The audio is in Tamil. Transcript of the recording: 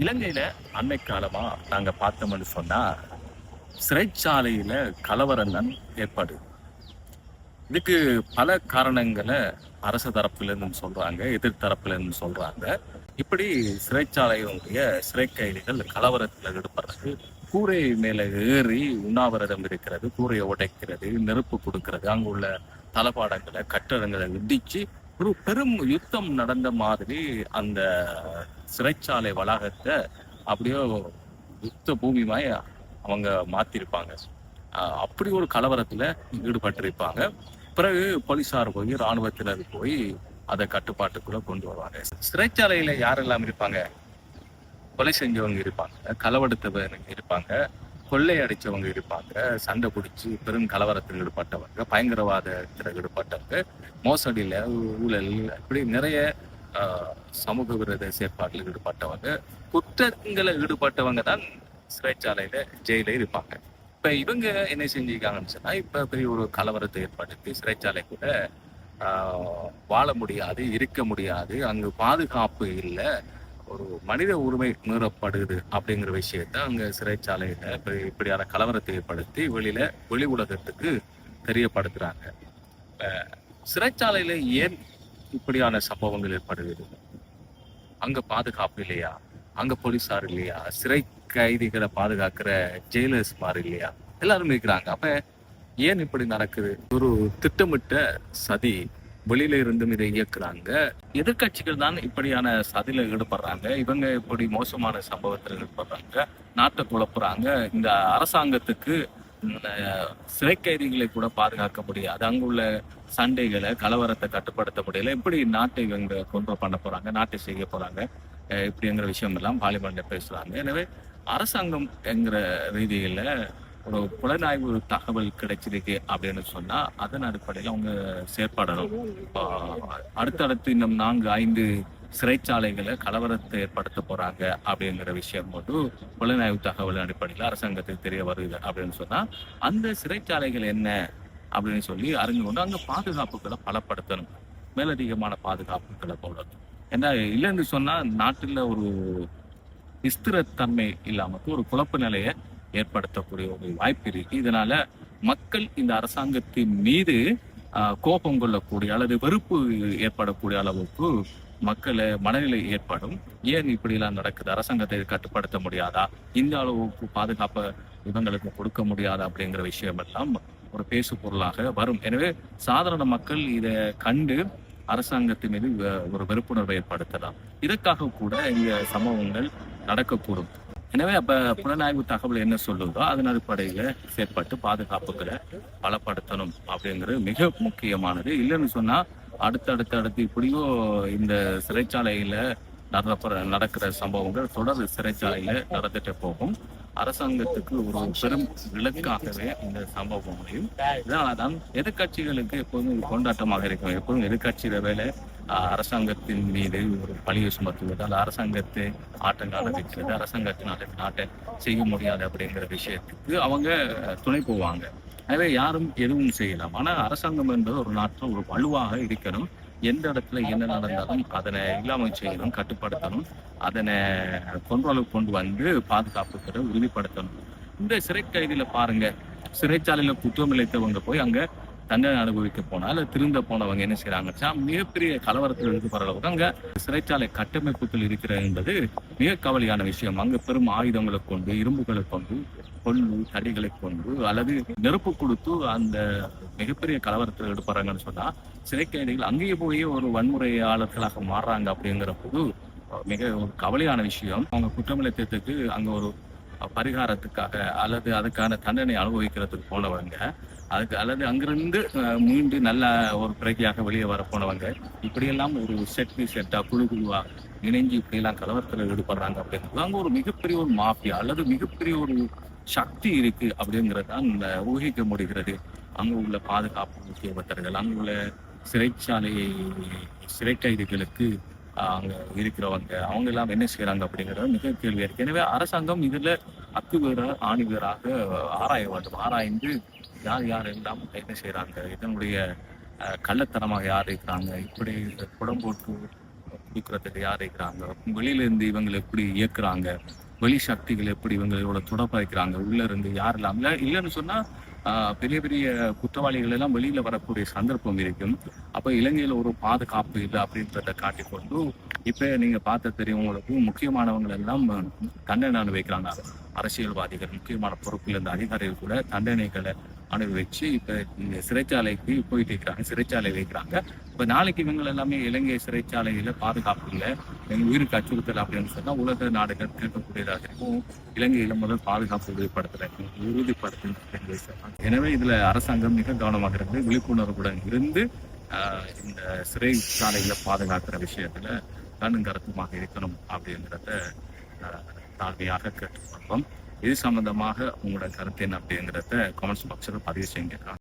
இலங்கையில அண்மை காலமா நாங்க பார்த்தோம்னு சொன்னா, சிறைச்சாலையில கலவரம் தான் ஏற்படுது. இதுக்கு பல காரணங்கள அரசு தரப்பிலிருந்து சொல்றாங்க, எதிர் தரப்பிலிருந்து சொல்றாங்க. இப்படி சிறைச்சாலையினுடைய சிறை கைதிகள் கலவரத்துல ஈடுபடுறது, கூரை மேல ஏறி உண்ணாவிரதம் இருக்கிறது, கூரையை உடைக்கிறது, நெருப்பு குடுக்கிறது, அங்குள்ள தளபாடங்கள, கட்டடங்கள இடிச்சு ஒரு பெரும் யுத்தம் நடந்த மாதிரி அந்த சிறைச்சாலை வளாகத்த அப்படியே யுத்த பூமிமாய் அவங்க மாத்திருப்பாங்க. அப்படி ஒரு கலவரத்துல ஈடுபட்டிருப்பாங்க. பிறகு போலீசார் போய் ராணுவத்தினர் போய் அதை கட்டுப்பாட்டுக்குள்ள கொண்டு வருவாங்க. சிறைச்சாலையில யாரெல்லாம் இருப்பாங்க? கொலை செஞ்சவங்க இருப்பாங்க, களவெடுத்தவங்க இருப்பாங்க, கொள்ளை அடிச்சவங்க இருப்பாங்க, சண்டை பிடிச்சி பெரும் கலவரத்தில் ஈடுபட்டவங்க, பயங்கரவாதத்தில் ஈடுபட்டவங்க, மோசடியில ஊழல், இப்படி நிறைய சமூக விரோத செயற்பாட்டில் ஈடுபட்டவங்க, குற்றங்களை ஈடுபட்டவங்க தான் சிறைச்சாலையில ஜெயில இருப்பாங்க. இப்ப இவங்க என்ன செஞ்சிருக்காங்கன்னு சொன்னா, இப்ப பெரிய ஒரு கலவரத்தை ஏற்படுத்தி சிறைச்சாலைக்குள்ள வாழ முடியாது, இருக்க முடியாது, அங்கு பாதுகாப்பு இல்லை, ஒரு மனித உரிமை மீறப்படுது அப்படிங்கிற விஷயத்த அங்க சிறைச்சாலையில இப்படியான கலவரத்தை ஏற்படுத்தி வெளி உலகத்துக்கு தெரியப்படுத்துறாங்க. சிறைச்சாலையில ஏன் இப்படியான சம்பவங்கள் ஏற்படுகிறது? அங்க பாதுகாப்பு இல்லையா? அங்க போலீசார் இல்லையா? சிறை கைதிகளை பாதுகாக்கிற ஜெயிலர்ஸ் மாதிரி இல்லையா? எல்லாரும் இருக்கிறாங்க. அப்ப ஏன் இப்படி நடக்குது? ஒரு திட்டமிட்ட சதி. வெளியில இருந்தும் இதை இயக்குறாங்க. எதிர்கட்சிகள் தான் இப்படியான சதியில ஈடுபடுறாங்க. இவங்க இப்படி மோசமான சம்பவத்தில் ஈடுபடுறாங்க, நாட்டை குழப்புறாங்க. இந்த அரசாங்கத்துக்கு சிறை கைதிகளை கூட பாதுகாக்க முடியாது, அங்குள்ள சண்டைகளை, கலவரத்தை கட்டுப்படுத்த முடியல. எப்படி நாட்டை இவங்க கொண்டு பண்ண போறாங்க, நாட்டை செய்ய போறாங்க, இப்படிங்கிற விஷயம் எல்லாம் பார்லிமெண்ட்ல பேசுறாங்க. எனவே அரசாங்கம் என்கிற ரீதியில ஒரு புலனாய்வு தகவல் கிடைச்சிருக்கு அப்படின்னு சொன்னா அதன் அடிப்படையில் அவங்க செயற்படணும். அடுத்தடுத்து இன்னும் 4-5 சிறைச்சாலைகளை கலவரத்தை ஏற்படுத்த போறாங்க அப்படிங்கிற விஷயம் மட்டும் புலனாய்வு தகவல் அடிப்படையில் அரசாங்கத்துக்கு தெரிய வருது அப்படின்னு சொன்னா அந்த சிறைச்சாலைகள் என்ன அப்படின்னு சொல்லி அறிஞ்சு கொண்டு அங்க பாதுகாப்புகளை பலப்படுத்தணும், மேலதிகமான பாதுகாப்புகளை போடணும். ஏன்னா இல்லைன்னு சொன்னா நாட்டுல ஒரு ஸ்திரத்தன்மை இல்லாம ஒரு குழப்ப நிலையை ஏற்படுத்தக்கூடிய ஒரு வாய்ப்பு இருக்கு. இதனால மக்கள் இந்த அரசாங்கத்தின் மீது கோபம் கொள்ளக்கூடிய அல்லது வெறுப்பு ஏற்படக்கூடிய அளவுக்கு மக்களை மனநிலை ஏற்படும். ஏன் இப்படி எல்லாம் நடக்குது? அரசாங்கத்தை கட்டுப்படுத்த முடியாதா? இந்த அளவுக்கு பாதுகாப்பை இவங்களுக்கு கொடுக்க முடியாதா? அப்படிங்கிற விஷயம் எல்லாம் ஒரு பேசு பொருளாக வரும். எனவே சாதாரண மக்கள் இதை கண்டு அரசாங்கத்தின் மீது ஒரு வெறுப்புணர்வை ஏற்படுத்தலாம். இதற்காக கூட இந்த சம்பவங்கள் நடக்கக்கூடும். எனவே அப்ப புலனாய்வு தகவல் என்ன சொல்லுதோ அதன் அடிப்படையில செயற்பட்டு பாதுகாப்புகளை பலப்படுத்தணும் அப்படிங்கிறது மிக முக்கியமானது. இல்லைன்னு சொன்னா அடுத்து இப்படியோ இந்த சிறைச்சாலையில நடக்கிற சம்பவங்கள் தொடர் சிறைச்சாலையில நடந்துட்டு போகும். அரசாங்கத்துக்கு ஒரு பெரும் இலக்காகவே இந்த சம்பவம் முடியும். இதனால்தான் எதிர்கட்சிகளுக்கு எப்போதும் கொண்டாட்டமாக இருக்கும். எப்போதும் எதிர்கட்சியில வேலை அரசாங்கத்தின் மீது ஒரு பழியை சுமத்துவது, அந்த அரசாங்கத்தை ஆட்டங்கால வைக்கிறது, அரசாங்கத்தினால நாட்டை செய்ய முடியாது அப்படிங்கிற விஷயத்துக்கு அவங்க துணை போவாங்க. எனவே யாரும் எதுவும் செய்யலாம். ஆனா அரசாங்கம் என்பது ஒரு நாட்டில் ஒரு வலுவாக இருக்கணும். எந்த இடத்துல என்ன நடந்தாலும் அதனை இல்லாமல் செய்யணும், கட்டுப்படுத்தணும், அதனை கொண்டோலுக்கு கொண்டு வந்து பாதுகாப்புகளை உறுதிப்படுத்தணும். இந்த சிறை கைதியில பாருங்க, சிறைச்சாலையில குற்றம் இழைத்தவங்க போய் அங்க தண்டனை அனுபவிக்க போனா அல்ல திருந்த போனவங்க என்ன செய்யறாங்கன்னா மிகப்பெரிய கலவரத்தில் ஈடுபடுற அளவுக்கு அங்க சிறைச்சாலை கட்டமைப்புகள் இருக்கிறது என்பது மிக கவலையான விஷயம். அங்க பெரும் ஆயுதங்களை கொண்டு, இரும்புகளை கொண்டு, கொள்ளு தடிகளை கொண்டு அல்லது நெருப்பு கொடுத்து அந்த மிகப்பெரிய கலவரத்தில் ஈடுபடுறாங்கன்னு சொன்னா சிறை கைதிகள் அங்கேயே போய் ஒரு வன்முறையாளர்களாக மாறுறாங்க. அப்படிங்கிற போது மிக ஒரு கவலையான விஷயம். அவங்க குற்றமிழைத்ததுக்கு அங்க ஒரு பரிகாரத்துக்காக அல்லது அதுக்கான தண்டனை அனுபவிக்கிறதுக்கு போனவங்க, அதுக்கு அல்லது அங்கிருந்து மீண்டு நல்ல ஒரு பிரகையாக வெளியே வர போனவங்க இப்படியெல்லாம் ஒரு செட்டா குழுவா இணைஞ்சு இப்படியெல்லாம் கலவரத்தில் ஈடுபடுறாங்க அப்படிங்கிறது அங்க ஒரு மிகப்பெரிய ஒரு மாஃபியா அல்லது மிகப்பெரிய ஒரு சக்தி இருக்கு அப்படிங்கிறதான் ஊகிக்க முடிகிறது. அங்க உள்ள பாதுகாப்பு உத்தியோகத்தர்கள், அங்க உள்ள சிறைச்சாலை சிறை கைதிகளுக்கு அங்க இருக்கிறவங்க அவங்க எல்லாம் என்ன செய்யறாங்க அப்படிங்கிறது மிக கேள்வியா இருக்கு. எனவே அரசாங்கம் இதுல அத்துவேற ஆணிவேராக ஆராய வேண்டும். ஆராய்ந்து யார் யார் எல்லாம் என்ன செய்யறாங்க, இதனுடைய கள்ளத்தனமாக யார் இருக்கிறாங்க, இப்படி குடம் போட்டு தூக்குறதுக்கு யார் இருக்கிறாங்க, வெளியில இருந்து இவங்களை எப்படி இயக்குறாங்க, வெளி சக்திகள் எப்படி இவங்களோட தொடர்பு உள்ள இருந்து யார் இல்லாம இல்லைன்னு சொன்னா பெரிய பெரிய குற்றவாளிகள் எல்லாம் வெளியில வரக்கூடிய சந்தர்ப்பம் இருக்கும். அப்ப இலங்கையில ஒரு பாதுகாப்பு இல்லை அப்படின்றத காட்டிக்கொண்டு இப்ப நீங்க பார்த்த தெரியும் உங்களுக்கு முக்கியமானவங்க எல்லாம் தண்டனை அனுபவிக்கிறாங்க. அரசியல்வாதிகள், முக்கியமான பொறுப்பில் இருந்த அதிகாரிகள் கூட தண்டனைகளை அனுபவிச்சு இப்ப இந்த சிறைச்சாலைக்கு போயிட்டு இருக்கிறாங்க, சிறைச்சாலை வைக்கிறாங்க. இப்ப நாளைக்கு இவங்க எல்லாமே இலங்கை சிறைச்சாலையில பாதுகாப்பு இல்லை, எங்க உயிருக்கு அச்சுறுத்தல் அப்படின்னு சொன்னா உலக நாடுகள் கேட்கக்கூடியதாக இருக்கும். இலங்கையில முதல் பாதுகாப்பு உறுதிப்படுத்த. எனவே இதுல அரசாங்கம் மிக கவனமாக இருந்து விழிப்புணர்வுடன் இருந்து இந்த சிறைச்சாலைகளை பாதுகாக்கிற விஷயத்துல கண்ணும் கருத்துமாக இருக்கணும் அப்படிங்கிறத தாழ்மையாக கேட்டுக்கொள்வோம். இது சம்பந்தமாக உங்களோட கருத்து என்ன அப்படிங்கிறத கமெண்ட்ஸ் பாக்ஸில் பதிவு செய்யுங்க.